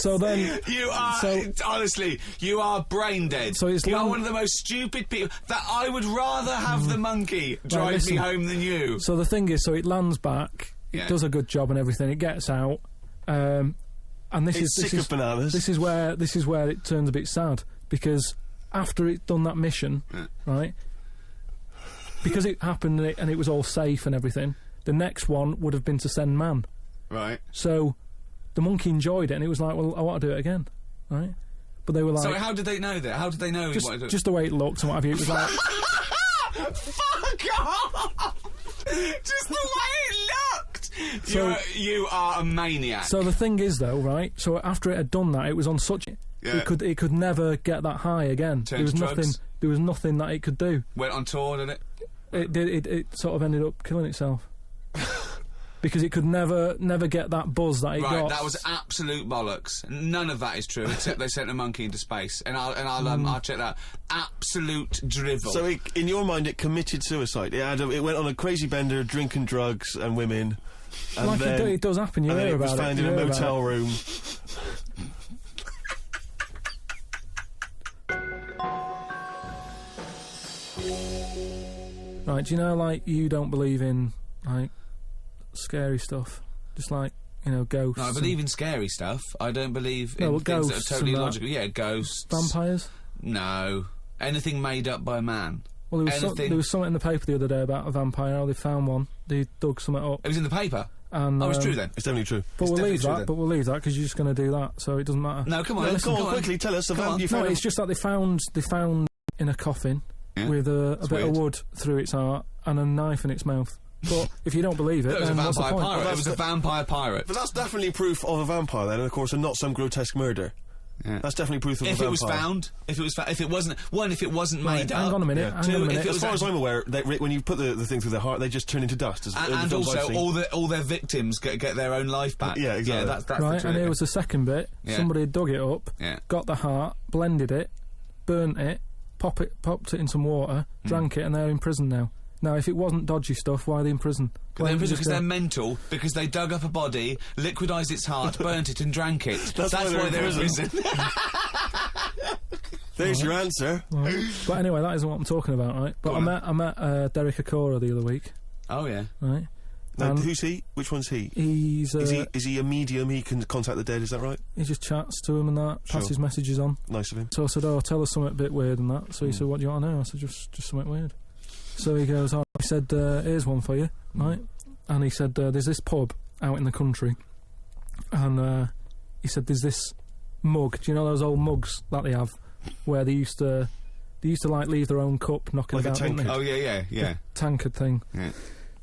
So then... You are, honestly, you are brain dead. So you are one of the most stupid people. That I would rather have the monkey drive me home than you. So the thing is, so it lands back, it does a good job and everything, it gets out, and this is sick of bananas. This is where it turns a bit sad, because after it done that mission, right, because it happened and it was all safe and everything, the next one would have been to send man. Right. So the monkey enjoyed it, and it was like, well, I want to do it again, right? But they were like... So how did they know that? How did they know? Just the way it looked and what have you. It was like... Fuck off! Just the way it looked! So, you are a maniac. So the thing is, though, right, so after it had done that, it was on such... It could never get that high again. There was nothing that it could do. Went on tour, did it? It sort of ended up killing itself. Because it could never get that buzz that it got. Right, that was absolute bollocks. None of that is true, except they sent a monkey into space, and I'll check that. Absolute drivel. So, in your mind, it committed suicide. It went on a crazy bender, drinking drugs and women. And like then, it does happen. You hear about it. And then it was found in a motel room. Right, do you know, like, you don't believe in, like, scary stuff? Just like, you know, ghosts. No, I believe in scary stuff. I don't believe in things that are totally illogical. Yeah, ghosts. Vampires? No. Anything made up by man. Well, there was something in the paper the other day about a vampire. How they found one. They dug something up. It was in the paper? And, it's true then. It's definitely true. But we'll leave that because you're just going to do that, so it doesn't matter. No, come on. Come on, quickly, tell us. No, it's just that they found in a coffin with a bit of wood through its heart and a knife in its mouth. But if you don't believe it, it was then a what's the vampire point? pirate. It was a vampire pirate. But that's definitely proof of a vampire then, and of course, and not some grotesque murder. Yeah. That's definitely proof of a vampire. If it wasn't made up. Hang on a minute. As far as I'm aware, when you put the thing through their heart, they just turn into dust. And also, all their victims get their own life back. Yeah, exactly. Yeah, that's right. the And here was the second bit. Yeah. Somebody had dug it up, got the heart, blended it, burnt it, popped it in some water, drank it, and they're in prison now. Now, if it wasn't dodgy stuff, why are they in prison? They're in prison because they're mental, because they dug up a body, liquidised its heart, burnt it and drank it. That's why they're in prison. There's your answer. Right. But anyway, that isn't what I'm talking about, right? But I met Derek Acora the other week. Oh, yeah. Right. Now, who's he? Which one's he? Is he a medium? He can contact the dead, is that right? He just chats to him and that, passes messages on. Nice of him. So I said, tell us something a bit weird and that. So he said, what do you want to know? I said, just something weird. So he goes, he said, here's one for you, right? And he said, there's this pub out in the country, and he said, there's this mug. Do you know those old mugs that they have, where they used to like leave their own cup knocking like about? A tankard. Oh yeah. The tankard thing. Yeah.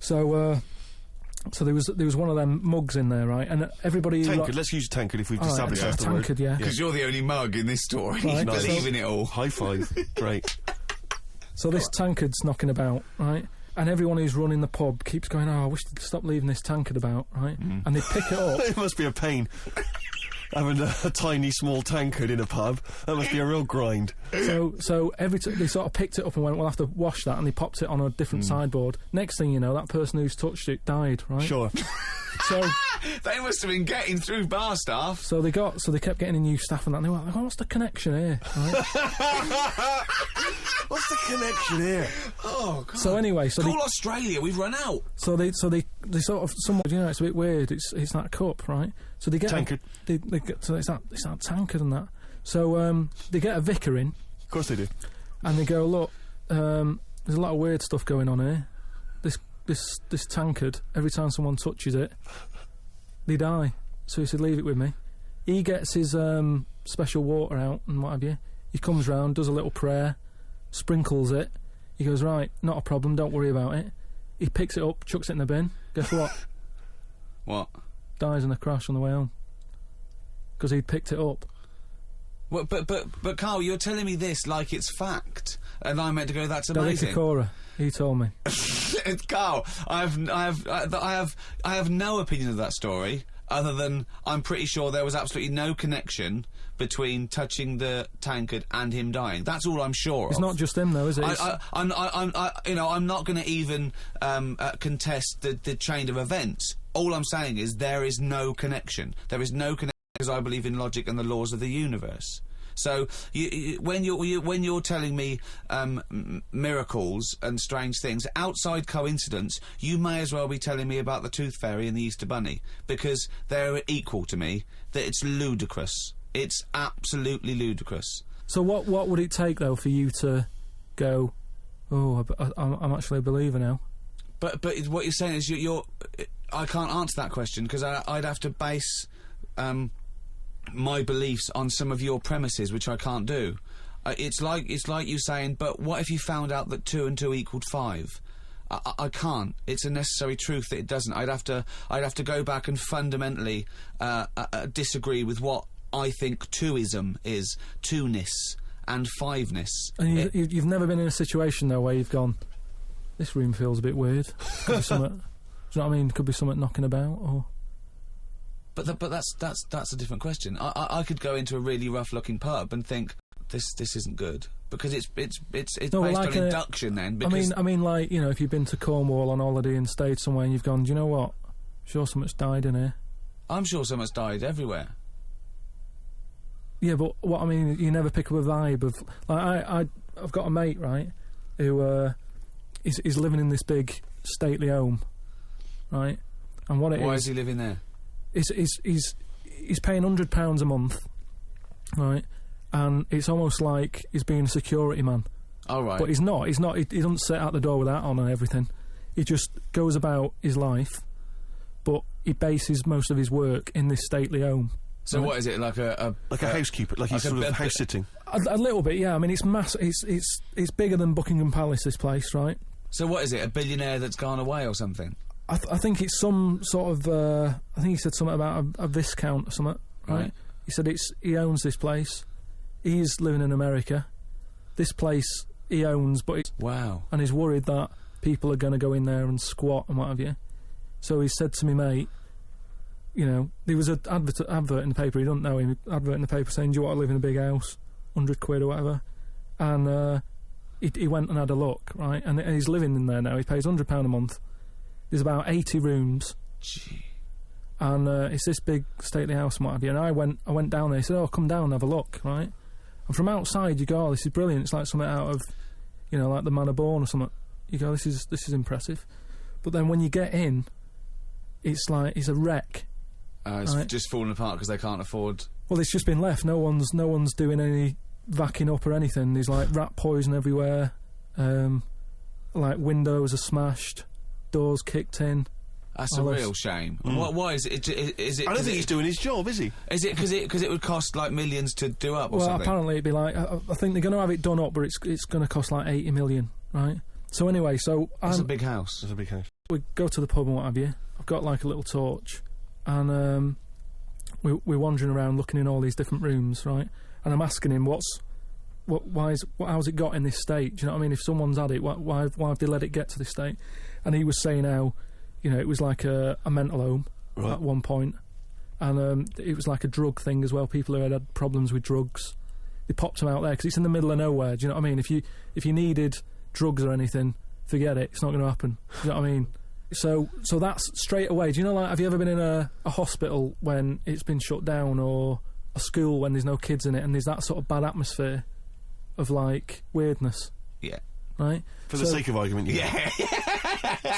So there was one of them mugs in there, right? And everybody... Tankard, let's use tankard if we've established that. Tankard, yeah. Because you're the only mug in this story. Right. You believe in it all. High five. Great. So this tankard's knocking about, right? And everyone who's running the pub keeps going, I wish they'd stop leaving this tankard about, right? And they pick it up. It must be a pain. Having a tiny, small tankard in a pub. That must be a real grind. So every they sort of picked it up and went, we'll have to wash that, and they popped it on a different sideboard. Next thing you know, that person who's touched it died, right? Sure. So they must have been getting through bar staff. So they kept getting in new staff and that, and they were like, what's the connection here? Right? What's the connection here? Oh, God. So anyway, call Australia, we've run out. So they sort of, somewhat, you know, it's a bit weird, it's that cup, right? So they get tankard. So it's that tankard and that. So they get a vicar in. Of course they do. And they go, look, there's a lot of weird stuff going on here. This tankard, every time someone touches it, they die. So he said, leave it with me. He gets his special water out and what have you. He comes round, does a little prayer, sprinkles it. He goes, right, not a problem, don't worry about it. He picks it up, chucks it in the bin. Guess what? What? Dies in a crash on the way home. Because he'd picked it up. Well, but Carl, you're telling me this like it's fact, and I'm meant to go, that's amazing. Derek Acora, he told me. Carl, I have no opinion of that story, other than I'm pretty sure there was absolutely no connection between touching the tankard and him dying. That's all I'm sure of. It's not just him, though, is it? I'm not going to even contest the chain of events. All I'm saying is there is no connection. There is no connection. because I believe in logic and the laws of the universe. So when you're telling me miracles and strange things outside coincidence, you may as well be telling me about the Tooth Fairy and the Easter Bunny, because they're equal to me. That it's ludicrous. It's absolutely ludicrous. So what would it take though for you to go, oh, I'm actually a believer now? But what you're saying is you're I can't answer that question, because I'd have to base my beliefs on some of your premises, which I can't do. It's like you saying, but what if you found out that 2 and 2 equaled 5? I can't. It's a necessary truth that it doesn't. I'd have to go back and fundamentally disagree with what I think twoism is, two-ness and fiveness. And you've never been in a situation though where you've gone, this room feels a bit weird. Could be something, do you know what I mean? Could be something knocking about, or. But that's a different question. I could go into a really rough-looking pub and think this isn't good, because it's based on induction. Then because I mean, like, you know, if you've been to Cornwall on holiday and stayed somewhere and you've gone, do you know what? I'm sure something's died in here. I'm sure something's died everywhere. Yeah, but what I mean, you never pick up a vibe of like I've got a mate, right, who is living in this big stately home, right, and why is he living there? He's paying £100 a month, right? And it's almost like he's being a security man. Oh, right. But he's not. He doesn't sit out the door with that on and everything. He just goes about his life, but he bases most of his work in this stately home. So right? What is it, like a housekeeper, like he's sort of house sitting? A little bit, yeah. I mean, it's massive. It's bigger than Buckingham Palace, this place, right? So what is it? A billionaire that's gone away or something? I think it's some sort of. I think he said something about a viscount or something. Right? He said he owns this place. He's living in America. This place he owns, but it's wow. And he's worried that people are going to go in there and squat and what have you. So he said to me, mate, you know, there was an advert in the paper. He don't know him. Advert in the paper saying, "Do you want to live in a big house, £100 or whatever?" And he went and had a look, right? And he's living in there now. He pays £100 a month. There's about 80 rooms. Gee. And it's this big stately house and what have you. And I went down there. He said, "Oh, come down and have a look," right? And from outside you go, "Oh, this is brilliant. It's like something out of, you know, like the Man of Born or something." You go, "This is impressive." But then when you get in, it's like it's a wreck. It's right? Just falling apart because they can't afford. Well, it's just been left. No one's doing any vacuuming up or anything. There's like rat poison everywhere. Like windows are smashed, doors kicked in. That's a real shame. Why is it? Is it? I don't think he's doing his job, is he? Is it because it would cost like millions to do up? Or well, something? Apparently it'd be like I think they're going to have it done up, but it's going to cost like 80 million, right? So anyway, that's a big house. That's a big house. We go to the pub and what have you. I've got like a little torch, and we're wandering around looking in all these different rooms, right? And I'm asking him how's it got in this state? Do you know what I mean? If someone's had it, why have they let it get to this state? And he was saying how, you know, it was like a mental home at one point, and it was like a drug thing as well. People who had problems with drugs, they popped them out there because it's in the middle of nowhere. Do you know what I mean? If you needed drugs or anything, forget it. It's not going to happen. Do you know what I mean? So that's straight away. Do you know, like, have you ever been in a hospital when it's been shut down, or a school when there's no kids in it, and there's that sort of bad atmosphere of like weirdness? Yeah. Right? For the sake of argument, yeah.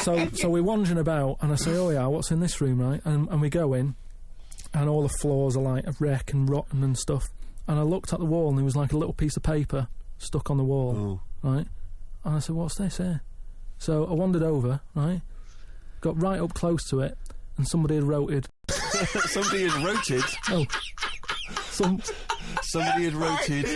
So we're wandering about, and I say, "Oh yeah, what's in this room?" Right? And we go in, and all the floors are like a wreck and rotten and stuff. And I looked at the wall, and there was like a little piece of paper stuck on the wall, right? And I said, "What's this here?" So I wandered over, right? Got right up close to it, and somebody had roted. Somebody had roted? Oh. Somebody had roted.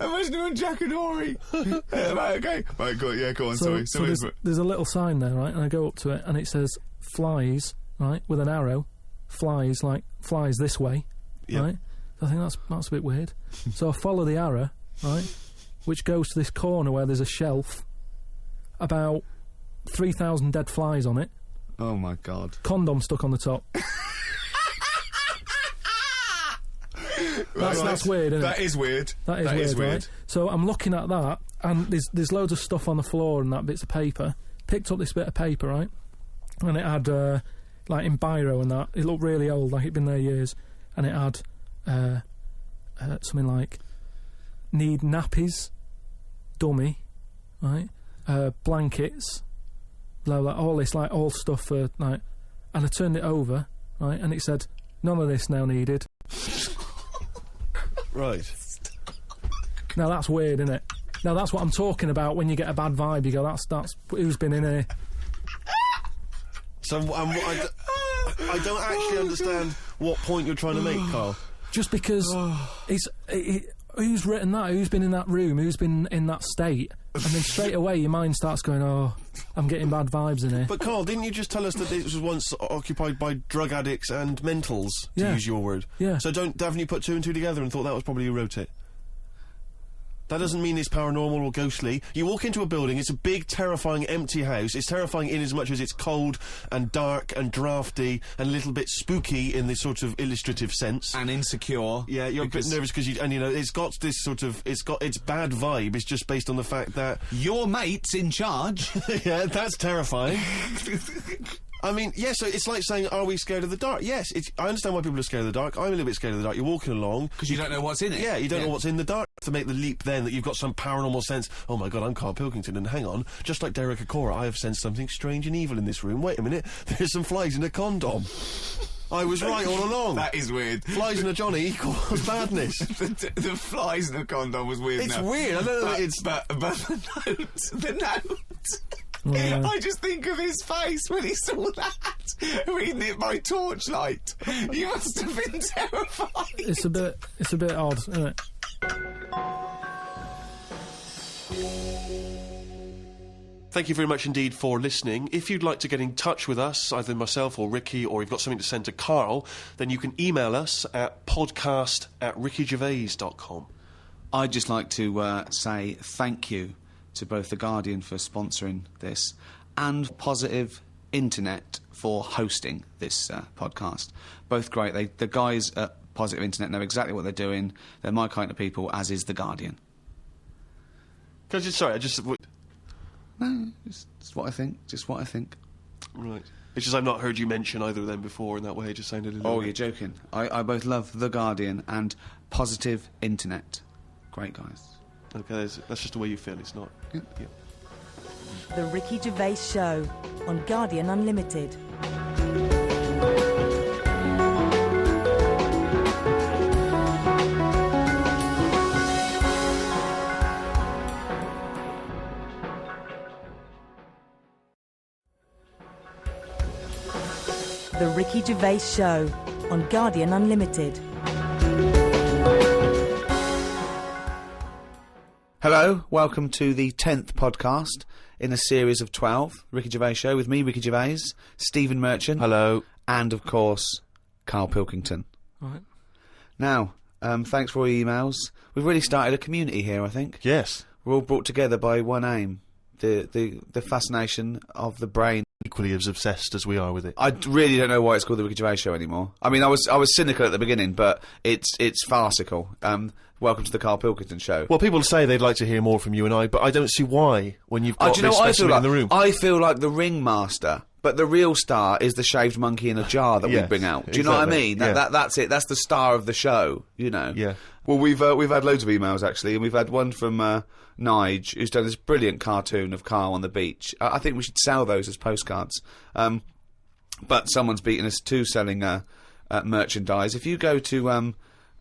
Imagine doing Jack and Horry. Right, okay. Right, go on, sorry. So there's a little sign there, right? And I go up to it, and it says, "Flies," right? With an arrow. Flies this way, right? So I think that's a bit weird. So I follow the arrow, right? Which goes to this corner where there's a shelf. About 3,000 dead flies on it. Oh my God. Condom stuck on the top. That's weird, isn't it? That is weird. That is weird. Right? So I'm looking at that, and there's loads of stuff on the floor and that, bits of paper. Picked up this bit of paper, right? And it like in biro and that. It looked really old, like it'd been there years, and it had something like need nappies, dummy, right? Blankets, blah blah, all this like all stuff for like, and I turned it over, right, and it said none of this now needed. Right. Now that's weird, isn't it? Now that's what I'm talking about when you get a bad vibe. You go, that's who's been in here. So I don't actually understand what point you're trying to make, Carl. Just because who's written that? Who's been in that room? Who's been in that state? And then straight away your mind starts going, oh, I'm getting bad vibes in here. But Carl, didn't you just tell us that this was once occupied by drug addicts and mentals, to use your word? Yeah. So haven't you put two and two together and thought that was probably who wrote it? That doesn't mean it's paranormal or ghostly. You walk into a building, it's a big, terrifying, empty house. It's terrifying in as much as it's cold and dark and drafty and a little bit spooky in this sort of illustrative sense. And insecure. Yeah, you're a bit nervous because it's got this sort of, it's got its bad vibe. It's just based on the fact that your mate's in charge. Yeah, that's terrifying. I mean, yeah, so it's like saying, are we scared of the dark? Yes, I understand why people are scared of the dark. I'm a little bit scared of the dark. You're walking along. Because you don't know what's in it. Yeah, you don't know what's in the dark. To make the leap then that you've got some paranormal sense, oh my God, I'm Carl Pilkington, and hang on, just like Derek Acora, I have sensed something strange and evil in this room. Wait a minute, there's some flies in a condom. I was right all along. That is weird. Flies in a Johnny equals badness. the flies in a condom was weird. It's weird, I don't know, but the note... Yeah. I just think of his face when he saw that, reading it by torchlight. You must have been terrified. It's a bit odd, isn't it? Thank you very much indeed for listening. If you'd like to get in touch with us, either myself or Ricky, or you've got something to send to Carl, then you can email us at podcast@rickygervais.com. I'd just like to say thank you to both The Guardian for sponsoring this and Positive Internet for hosting this podcast. Both great. The guys at Positive Internet know exactly what they're doing. They're my kind of people, as is The Guardian. No, it's what I think. Just what I think. Right. It's just I've not heard you mention either of them before in that way. It just sounded a little... Oh, you're joking. I both love The Guardian and Positive Internet. Great guys. Okay, that's just the way you feel, it's not... Yeah. Yeah. The Ricky Gervais Show on Guardian Unlimited. The Ricky Gervais Show on Guardian Unlimited. Hello, welcome to the 10th podcast in a series of 12, Ricky Gervais Show, with me, Ricky Gervais, Stephen Merchant. Hello. And, of course, Carl Pilkington. Right. Now, thanks for all your emails. We've really started a community here, I think. Yes. We're all brought together by one aim, the fascination of the brain. Equally as obsessed as we are with it. I really don't know why it's called the Ricky Gervais Show anymore. I mean, I was cynical at the beginning, but it's farcical. Welcome to the Carl Pilkington Show. Well, people say they'd like to hear more from you and I, but I don't see why when you've got this specimen in the room. I feel like the ringmaster, but the real star is the shaved monkey in a jar that we bring out. Do you know what I mean? Yeah. That's it. That's the star of the show, you know. Yeah. Well, we've had loads of emails, actually, and we've had one from Nige, who's done this brilliant cartoon of Carl on the beach. I think we should sell those as postcards. But someone's beaten us to selling merchandise. If you go to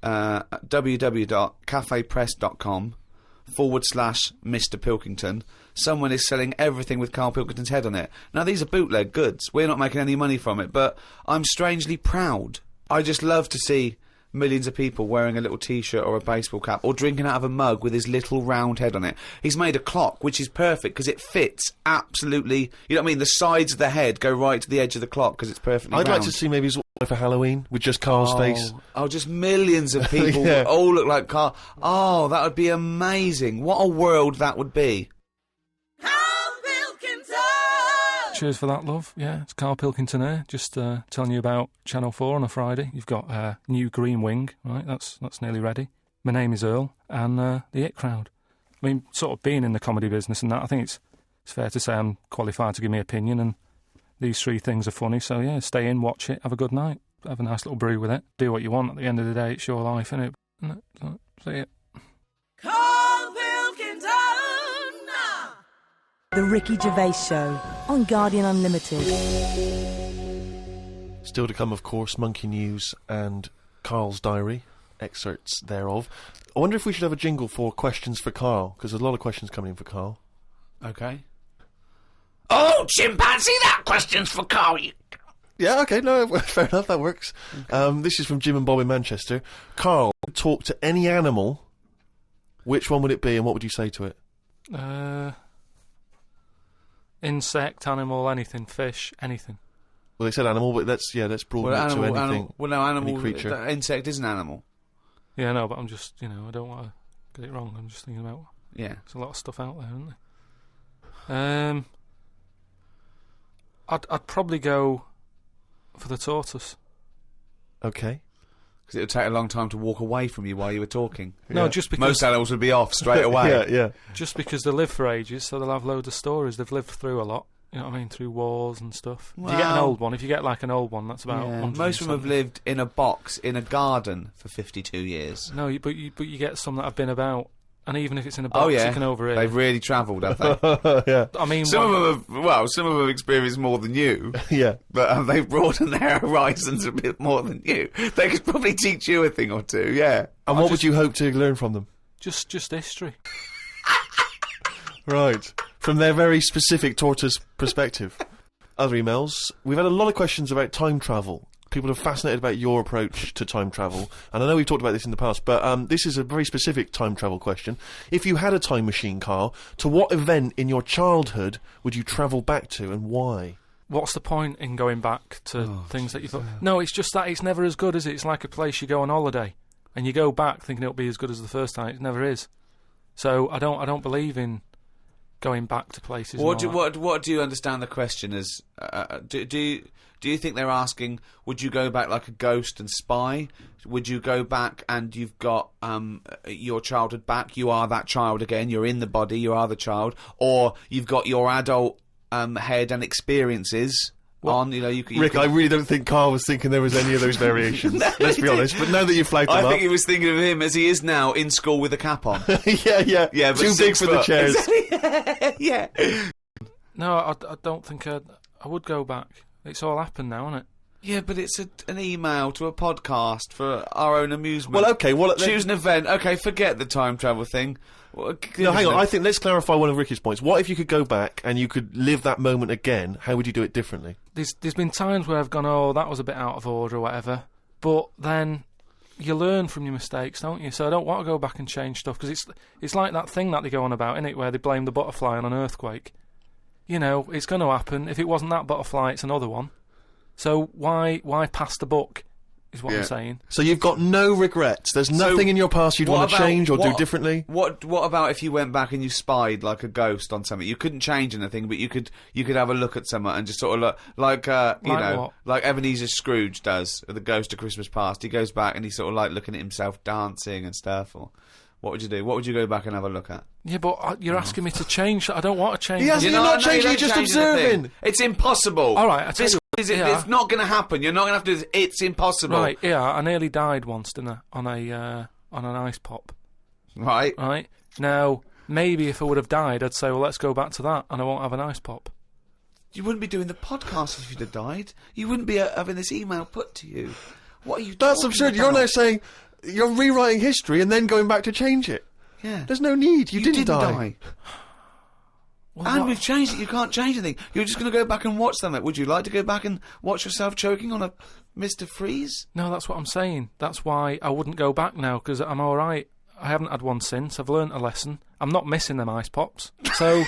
www.cafepress.com/Mr. Pilkington, someone is selling everything with Carl Pilkington's head on it. Now, these are bootleg goods. We're not making any money from it, but I'm strangely proud. I just love to see millions of people wearing a little T-shirt or a baseball cap or drinking out of a mug with his little round head on it. He's made a clock, which is perfect because it fits absolutely... You know what I mean? The sides of the head go right to the edge of the clock because it's perfectly round. I'd like to see maybe for Halloween with just Carl's face. Oh, just millions of people all look like Carl. Oh, that would be amazing. What a world that would be. Cheers for that, love. Yeah, it's Carl Pilkington here, just telling you about Channel 4 on a Friday. You've got new Green Wing, right? That's nearly ready. My Name is Earl, and the It Crowd. I mean, sort of being in the comedy business and that, I think it's fair to say I'm qualified to give my opinion, and these 3 things are funny. So yeah, stay in, watch it, have a good night, have a nice little brew with it, do what you want. At the end of the day, it's your life, innit? So, see it. Carl Pilkington! The Ricky Gervais Show on Guardian Unlimited. Still to come, of course, Monkey News and Carl's diary, excerpts thereof. I wonder if we should have a jingle for questions for Carl, because there's a lot of questions coming in for Carl. Okay. Oh, chimpanzee, that question's for Carl. Yeah, okay, no, fair enough, that works. This is from Jim and Bob in Manchester. Carl, talk to any animal. Which one would it be, and what would you say to it? Insect, animal, anything, fish, anything. Well, they said animal, but let's broaden it to anything. Animal, creature. Insect is an animal. Yeah, no, but I'm just, I don't want to get it wrong. I'm just thinking about. Yeah, there's a lot of stuff out there, isn't there? I'd probably go for the tortoise. Okay. Because it would take a long time to walk away from you while you were talking. No, just because most animals would be off straight away. Yeah. Just because they live for ages, so they'll have loads of stories. They've lived through a lot. You know what I mean? Through wars and stuff. Well, if you get an old one, that's about. Yeah, most of them have lived in a box in a garden for 52 years. No, but you get some that have been about. And even if it's in a box, you can overhear. They've really travelled, have they? Yeah. I mean, some of them have experienced more than you. Yeah. But they've broadened their horizons a bit more than you. They could probably teach you a thing or two, yeah. And what would you hope to learn from them? Just history. Right. From their very specific tortoise perspective. Other emails. We've had a lot of questions about time travel. People are fascinated about your approach to time travel. And I know we've talked about this in the past, but this is a very specific time travel question. If you had a time machine, Carl, to what event in your childhood would you travel back to, and why? What's the point in going back to things that you thought... No, it's just that it's never as good, is it? It's like a place you go on holiday, and you go back thinking it'll be as good as the first time. It never is. So I don't believe in going back to places. What do you understand the question as? Do you think they're asking, would you go back like a ghost and spy? Would you go back and you've got your childhood back? You are that child again. You're in the body. You are the child. Or you've got your adult head and experiences on. Rick, I really don't think Carl was thinking there was any of those variations. Let's be honest. But now that you've flagged them up, I think he was thinking of him as he is now in school with a cap on. yeah. But too big for the chairs. Yeah. No, I don't think I would go back. It's all happened now, isn't it? Yeah, but it's an email to a podcast for our own amusement. Well, okay. Choose an event. Okay, forget the time travel thing. No, hang on. I think let's clarify one of Ricky's points. What if you could go back and you could live that moment again? How would you do it differently? There's been times where I've gone, oh, that was a bit out of order or whatever. But then you learn from your mistakes, don't you? So I don't want to go back and change stuff, because it's like that thing that they go on about, innit, where they blame the butterfly on an earthquake. It's going to happen. If it wasn't that butterfly, it's another one. So why pass the buck, is what I'm saying. So you've got no regrets. There's nothing in your past you'd want to change or do differently? What about if you went back and you spied like a ghost on something? You couldn't change anything, but you could have a look at someone and just sort of look, like Ebenezer Scrooge does, the Ghost of Christmas Past. He goes back and he's sort of like looking at himself dancing and stuff, or... What would you do? What would you go back and have a look at? Yeah, but you're asking me to change. I don't want to change. You're not changing, you're just observing. It's impossible. All right, I tell you. It's not going to happen. You're not going to have to do this. It's impossible. Right, yeah, I nearly died once, didn't I? On an ice pop. Right. Right. Now, maybe if I would have died, I'd say, well, let's go back to that, and I won't have an ice pop. You wouldn't be doing the podcast if you'd have died. You wouldn't be having this email put to you. What are you That's talking absurd. about? You're now saying... You're rewriting history and then going back to change it. Yeah. There's no need. You didn't die. Well, and we've changed it. You can't change anything. You're just going to go back and watch something. Would you like to go back and watch yourself choking on a Mr. Freeze? No, that's what I'm saying. That's why I wouldn't go back now, because I'm all right. I haven't had one since. I've learnt a lesson. I'm not missing them ice pops. So...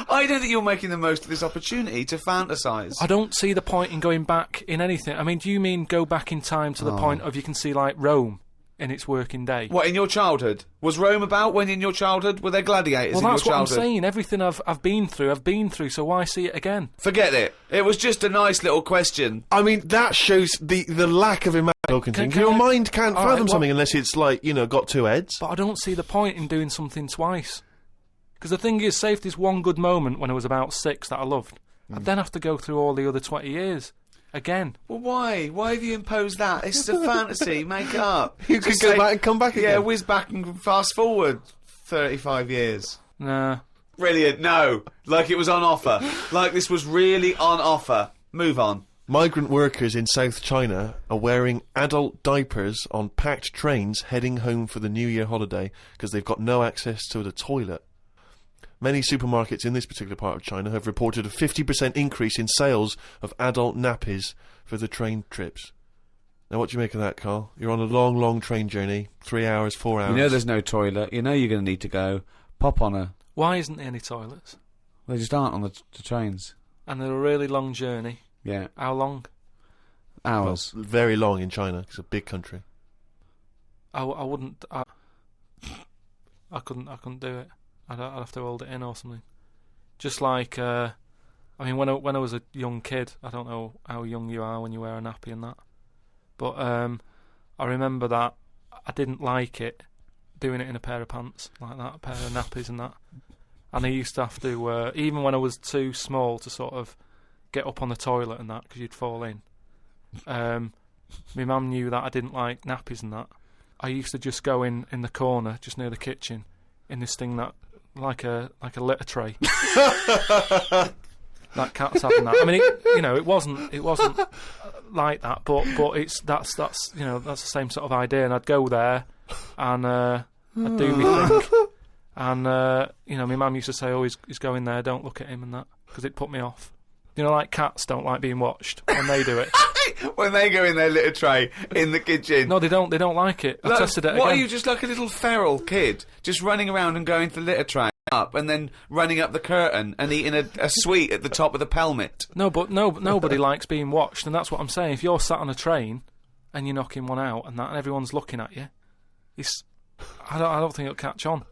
I don't think you're making the most of this opportunity to fantasise. I don't see the point in going back in anything. I mean, do you mean go back in time to the point of you can see, like, Rome in its working day? What, in your childhood? Was Rome about when in your childhood? Were there gladiators in your childhood? Well, that's what I'm saying. Everything I've been through, so why see it again? Forget it. It was just a nice little question. I mean, that shows the lack of imagination. Your mind can't fathom something unless it's, like, got two heads. But I don't see the point in doing something twice. Because the thing is, say if there's one good moment when I was about 6 that I loved, I'd then have to go through all the other 20 years again. Well, why? Why have you imposed that? It's a fantasy. Make it up. You could go back and come back again. Yeah, whiz back and fast forward 35 years. Nah. Brilliant. No. Like it was on offer. Like this was really on offer. Move on. Migrant workers in South China are wearing adult diapers on packed trains heading home for the New Year holiday because they've got no access to the toilet. Many supermarkets in this particular part of China have reported a 50% increase in sales of adult nappies for the train trips. Now, what do you make of that, Carl? You're on a long, long train journey, 3 hours, 4 hours. You know there's no toilet. You know you're going to need to go. Pop on a... Why isn't there any toilets? They just aren't on the trains. And they're a really long journey. Yeah. How long? Hours. Well, very long in China. It's a big country. I wouldn't... I couldn't do it. I'd have to hold it in or something. Just like... I mean, when I was a young kid, I don't know how young you are when you wear a nappy and that, but I remember that I didn't like it, doing it in a pair of pants like that, a pair of nappies and that. And I used to have to, even when I was too small to sort of get up on the toilet and that, because you'd fall in. My mum knew that I didn't like nappies and that. I used to just go in the corner, just near the kitchen, in this thing that, like a litter tray. That cat's having that. I mean, it wasn't like that, but that's the same sort of idea. And I'd go there, and I'd do my thing, and my mum used to say, "Oh, he's going there. Don't look at him," and that, because it put me off. Like cats don't like being watched when they do it. When they go in their litter tray in the kitchen. No, they don't. They don't like it. I tested it again. What are you, just like a little feral kid, just running around and going to the litter tray up and then running up the curtain and eating a sweet at the top of the pelmet? No, but nobody likes being watched, and that's what I'm saying. If you're sat on a train and you're knocking one out and that, and everyone's looking at you, I don't think it'll catch on.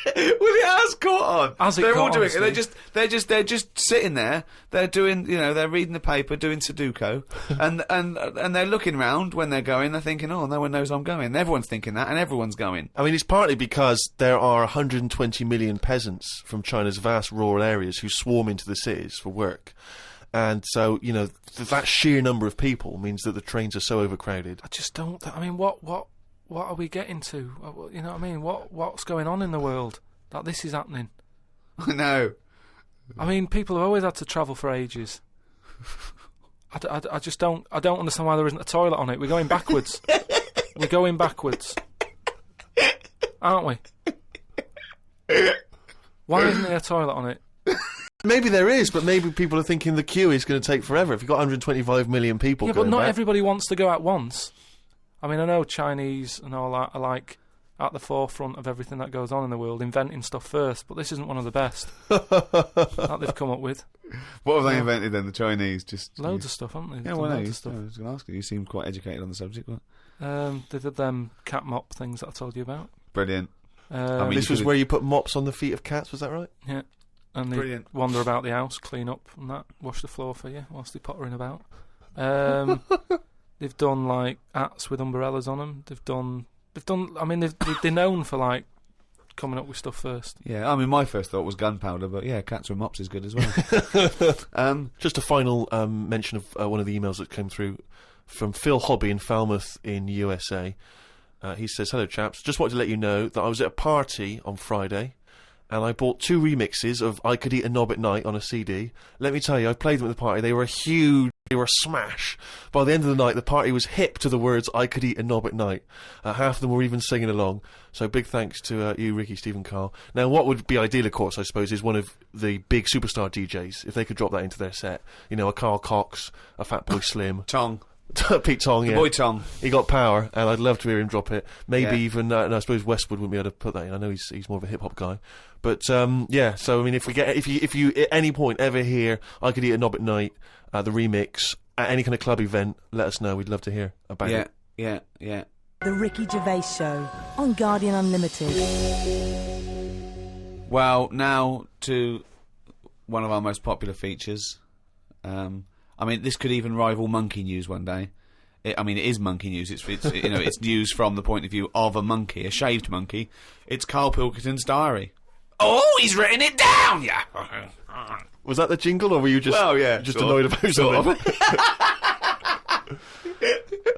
Well, it has caught on. They're all doing it. They're just sitting there. They're doing, they're reading the paper, doing Sudoku, and they're looking round when they're going. They're thinking, oh, no one knows I'm going. And everyone's thinking that, and everyone's going. I mean, it's partly because there are 120 million peasants from China's vast rural areas who swarm into the cities for work. And so, that sheer number of people means that the trains are so overcrowded. I just don't... I mean, what are we getting to? You know what I mean? What's going on in the world that this is happening? I know. I mean, people have always had to travel for ages. I just don't... I don't understand why there isn't a toilet on it. We're going backwards. We're going backwards. Aren't we? Why isn't there a toilet on it? Maybe there is, but maybe people are thinking the queue is going to take forever. If you've got 125 million people yeah, going but not back. everybody wants to go at once. I mean, I know Chinese and all that are like at the forefront of everything that goes on in the world, inventing stuff first, but this isn't one of the best that they've come up with. What have they invented then, the Chinese? Just loads of stuff, haven't they? Yeah, well, loads of stuff. I was going to ask you. You seem quite educated on the subject. But... they did them cat mop things that I told you about. Brilliant. This was where you put mops on the feet of cats, was that right? Yeah. And they Brilliant. wander about the house, clean up and that, wash the floor for you whilst they're pottering about. They've done like hats with umbrellas on them. They've done. I mean, they're known for like coming up with stuff first. Yeah, I mean, my first thought was gunpowder, but yeah, cats with mops is good as well. Just a final mention of one of the emails that came through from Phil Hobby in Falmouth in USA. He says, "Hello chaps, just wanted to let you know that I was at a party on Friday and I bought 2 remixes of I Could Eat a Knob at Night on a CD. Let me tell you, I played them at the party. They were huge. They were a smash. By the end of the night, the party was hip to the words I Could Eat a Knob at Night. Half of them were even singing along. So big thanks to you, Ricky, Stephen, Carl. Now, what would be ideal, of course, I suppose, is one of the big superstar DJs, if they could drop that into their set. A Carl Cox, a Fatboy Slim. Tong. Pete Tong, yeah. Boy Tong. He got power, and I'd love to hear him drop it. Maybe even, and I suppose Westwood wouldn't be able to put that in. I know he's more of a hip-hop guy. But, yeah, so, I mean, if you at any point ever hear I Could Eat a Knob at Night, the remix, at any kind of club event, let us know. We'd love to hear about it. Yeah. The Ricky Gervais Show on Guardian Unlimited. Well, now to one of our most popular features. I mean, this could even rival Monkey News one day. It is Monkey News. It's it's news from the point of view of a monkey, a shaved monkey. It's Carl Pilkington's diary. Oh, he's written it down, yeah. Was that the jingle, or were you just annoyed about something?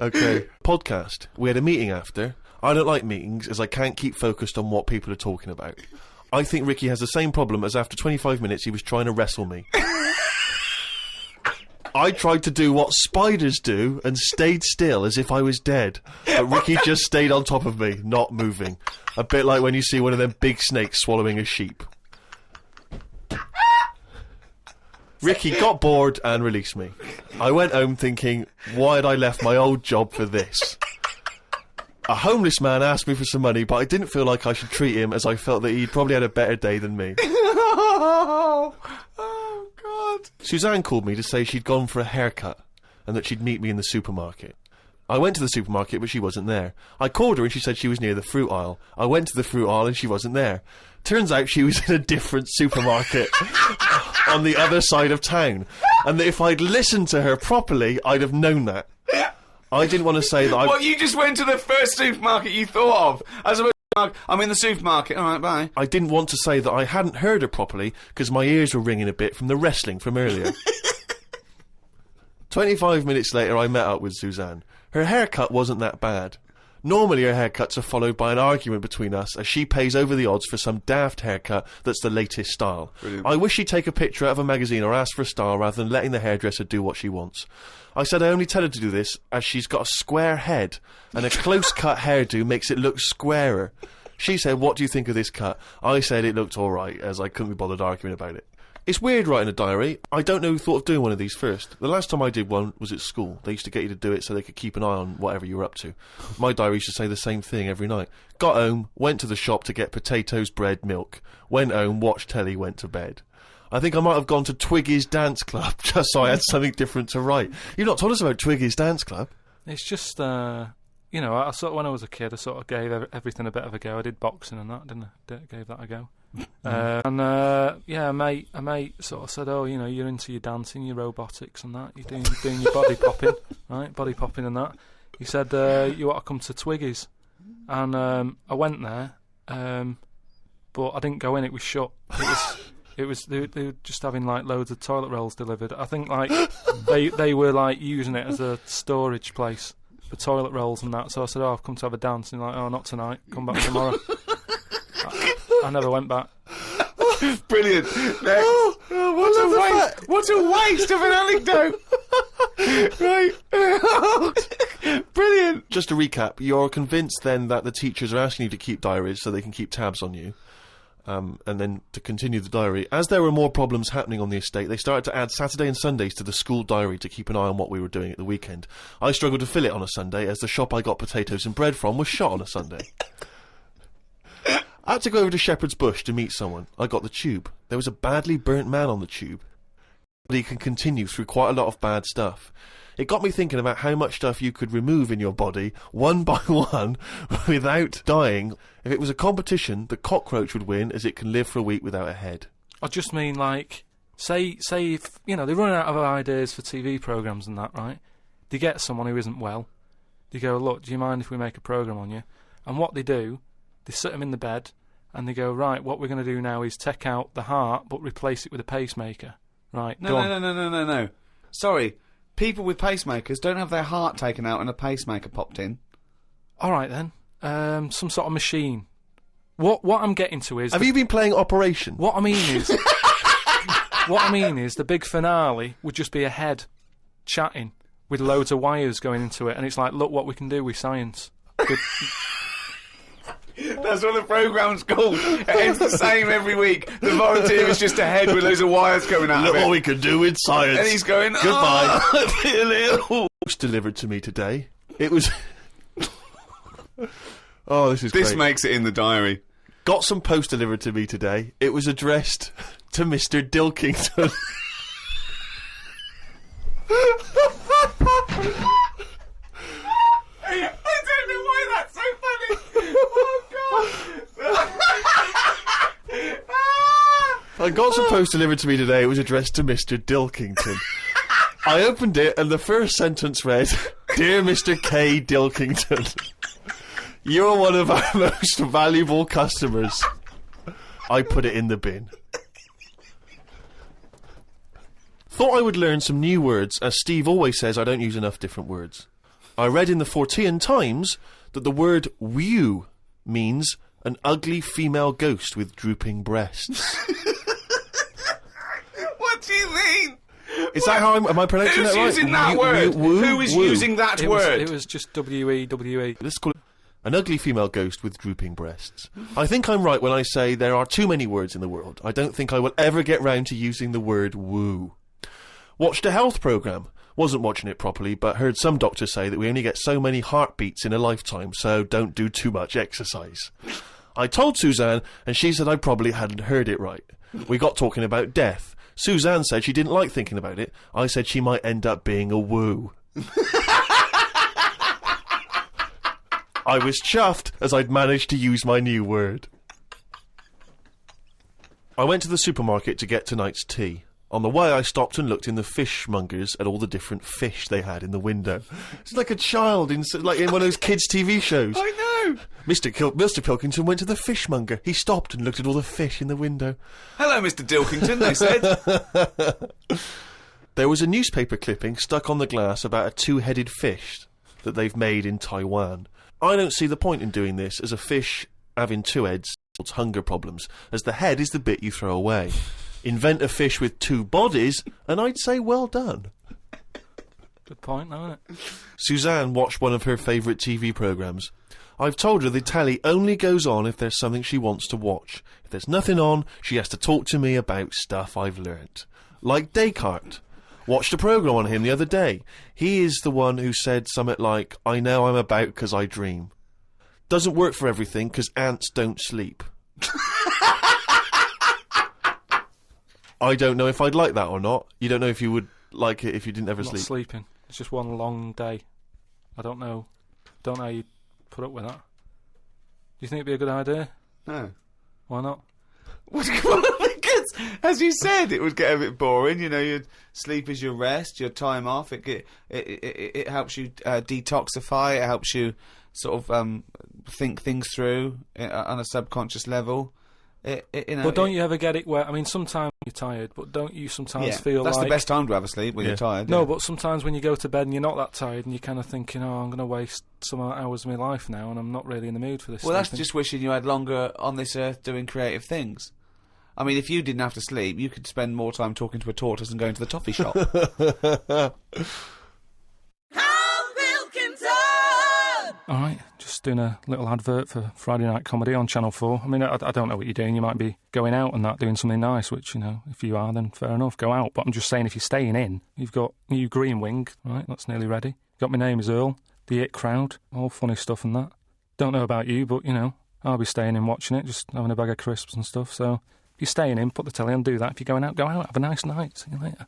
Okay. Podcast. We had a meeting after. I don't like meetings as I can't keep focused on what people are talking about. I think Ricky has the same problem as after 25 minutes he was trying to wrestle me. I tried to do what spiders do and stayed still as if I was dead. But Ricky just stayed on top of me, not moving. A bit like when you see one of them big snakes swallowing a sheep. Ricky got bored and released me. I went home thinking, why had I left my old job for this? A homeless man asked me for some money, but I didn't feel like I should treat him as I felt that he'd probably had a better day than me. Oh, God. Suzanne called me to say she'd gone for a haircut and that she'd meet me in the supermarket. I went to the supermarket, but she wasn't there. I called her and she said she was near the fruit aisle. I went to the fruit aisle and she wasn't there. Turns out she was in a different supermarket on the other side of town, and that if I'd listened to her properly, I'd have known that. I didn't want to say that What, you just went to the first supermarket you thought of? As a I'm in the supermarket, alright, bye. I didn't want to say that I hadn't heard her properly, because my ears were ringing a bit from the wrestling from earlier. 25 minutes later, I met up with Suzanne. Her haircut wasn't that bad. Normally her haircuts are followed by an argument between us as she pays over the odds for some daft haircut that's the latest style. Brilliant. I wish she'd take a picture out of a magazine or ask for a style rather than letting the hairdresser do what she wants. I said I only tell her to do this as she's got a square head and a close-cut hairdo makes it look squarer. She said, what do you think of this cut? I said it looked alright as I couldn't be bothered arguing about it. It's weird writing a diary. I don't know who thought of doing one of these first. The last time I did one was at school. They used to get you to do it so they could keep an eye on whatever you were up to. My diary used to say the same thing every night. Got home, went to the shop to get potatoes, bread, milk. Went home, watched telly, went to bed. I think I might have gone to Twiggy's Dance Club just so I had something different to write. You've not told us about Twiggy's Dance Club. It's just, you know, I sort of, when I was a kid, I sort of gave everything a bit of a go. I did boxing and that, didn't I? Gave that a go. Yeah, a mate sort of said, oh, you know, you're into your dancing, your robotics and that, you're doing your body popping, right, body popping and that. He said, you ought to come to Twiggy's. And I went there, but I didn't go in, it was shut. They were just having like loads of toilet rolls delivered. I think like they were like using it as a storage place for toilet rolls and that. So I said, oh, I've come to have a dance. And like, oh, not tonight, come back tomorrow. I never went back. Brilliant. Next. What a waste of an anecdote. Right. Brilliant. Just to recap, you're convinced then that the teachers are asking you to keep diaries so they can keep tabs on you. And then to continue the diary, as there were more problems happening on the estate, they started to add Saturday and Sundays to the school diary to keep an eye on what we were doing at the weekend. I struggled to fill it on a Sunday as the shop I got potatoes and bread from was shut on a Sunday. I had to go over to Shepherd's Bush to meet someone. I got the tube. There was a badly burnt man on the tube. But he can continue through quite a lot of bad stuff. It got me thinking about how much stuff you could remove in your body, one by one, without dying. If it was a competition, the cockroach would win, as it can live for a week without a head. I just mean, like, say if, you know, they run out of ideas for TV programmes and that, right? They get someone who isn't well. They go, look, do you mind if we make a programme on you? And what they do, they sit them in the bed, and they go, right, what we're going to do now is take out the heart, but replace it with a pacemaker. Right, No. Sorry. People with pacemakers don't have their heart taken out and a pacemaker popped in. All right then, some sort of machine. What I'm getting to is, have you been playing Operation? What I mean is, the big finale would just be a head chatting with loads of wires going into it, and it's like, look what we can do with science. That's what the programme's called. It's the same every week. The volunteer is just a head with loads of wires coming out Look of it. what we can do with science. And he's going, goodbye. I feel ill. Post delivered to me today. It was... oh, this is This great. makes it in the diary. Got some post delivered to me today. It was addressed to Mr. Dilkington. I don't know why that's so funny. Oh, God. I got some post delivered to me today. It was addressed to Mr. Dilkington. I opened it and the first sentence read, Dear Mr. K. Dilkington, you're one of our most valuable customers. I put it in the bin. Thought I would learn some new words, as Steve always says I don't use enough different words. I read in the Fortean Times that the word "wew" means an ugly female ghost with drooping breasts. What do you mean? Is that how am I pronouncing that right? Who's using that word? Who is using that word? It was just W-E-W-E. Let's call it an ugly female ghost with drooping breasts. I think I'm right when I say there are too many words in the world. I don't think I will ever get round to using the word woo. Watched a health programme. Wasn't watching it properly, but heard some doctors say that we only get so many heartbeats in a lifetime, so don't do too much exercise. I told Suzanne, and she said I probably hadn't heard it right. We got talking about death. Suzanne said she didn't like thinking about it. I said she might end up being a woo. I was chuffed as I'd managed to use my new word. I went to the supermarket to get tonight's tea. On the way, I stopped and looked in the fishmongers at all the different fish they had in the window. It's like a child in one of those kids' TV shows. I know. Mr. Pilkington went to the fishmonger. He stopped and looked at all the fish in the window. Hello, Mr. Dilkington, they said. There was a newspaper clipping stuck on the glass about a two-headed fish that they've made in Taiwan. I don't see the point in doing this, as a fish having two heads causes hunger problems, as the head is the bit you throw away. Invent a fish with two bodies, and I'd say well done. Good point, isn't it? Suzanne watched one of her favourite TV programmes. I've told her the telly only goes on if there's something she wants to watch. If there's nothing on, she has to talk to me about stuff I've learnt. Like Descartes. Watched a programme on him the other day. He is the one who said something like, "I know I'm about 'cause I dream." Doesn't work for everything 'cause ants don't sleep. I don't know if I'd like that or not. You don't know if you would like it if you didn't ever sleep. Not sleeping. It's just one long day. I don't know. Don't know how you put up with that. Do you think it'd be a good idea? No. Why not? Because, as you said, it would get a bit boring. You know, your sleep is your rest, your time off. It helps you detoxify. It helps you sort of think things through on a subconscious level. But don't you ever get it where, I mean, sometimes you're tired, but don't you sometimes feel that's like... the best time to have a sleep, when you're tired. No, but sometimes when you go to bed and you're not that tired and you're kind of thinking, oh, I'm going to waste some hours of my life now and I'm not really in the mood for this. Well, that's just wishing you had longer on this earth doing creative things. I mean, if you didn't have to sleep, you could spend more time talking to a tortoise and going to the toffee shop. Alright, just doing a little advert for Friday Night Comedy on Channel 4. I mean, I don't know what you're doing. You might be going out and that, doing something nice, which, you know, if you are, then fair enough, go out. But I'm just saying, if you're staying in, you've got new Green Wing, right, that's nearly ready. Got My Name Is Earl, The It Crowd, all funny stuff and that. Don't know about you, but, you know, I'll be staying in watching it, just having a bag of crisps and stuff. So if you're staying in, put the telly on, do that. If you're going out, go out, have a nice night. See you later.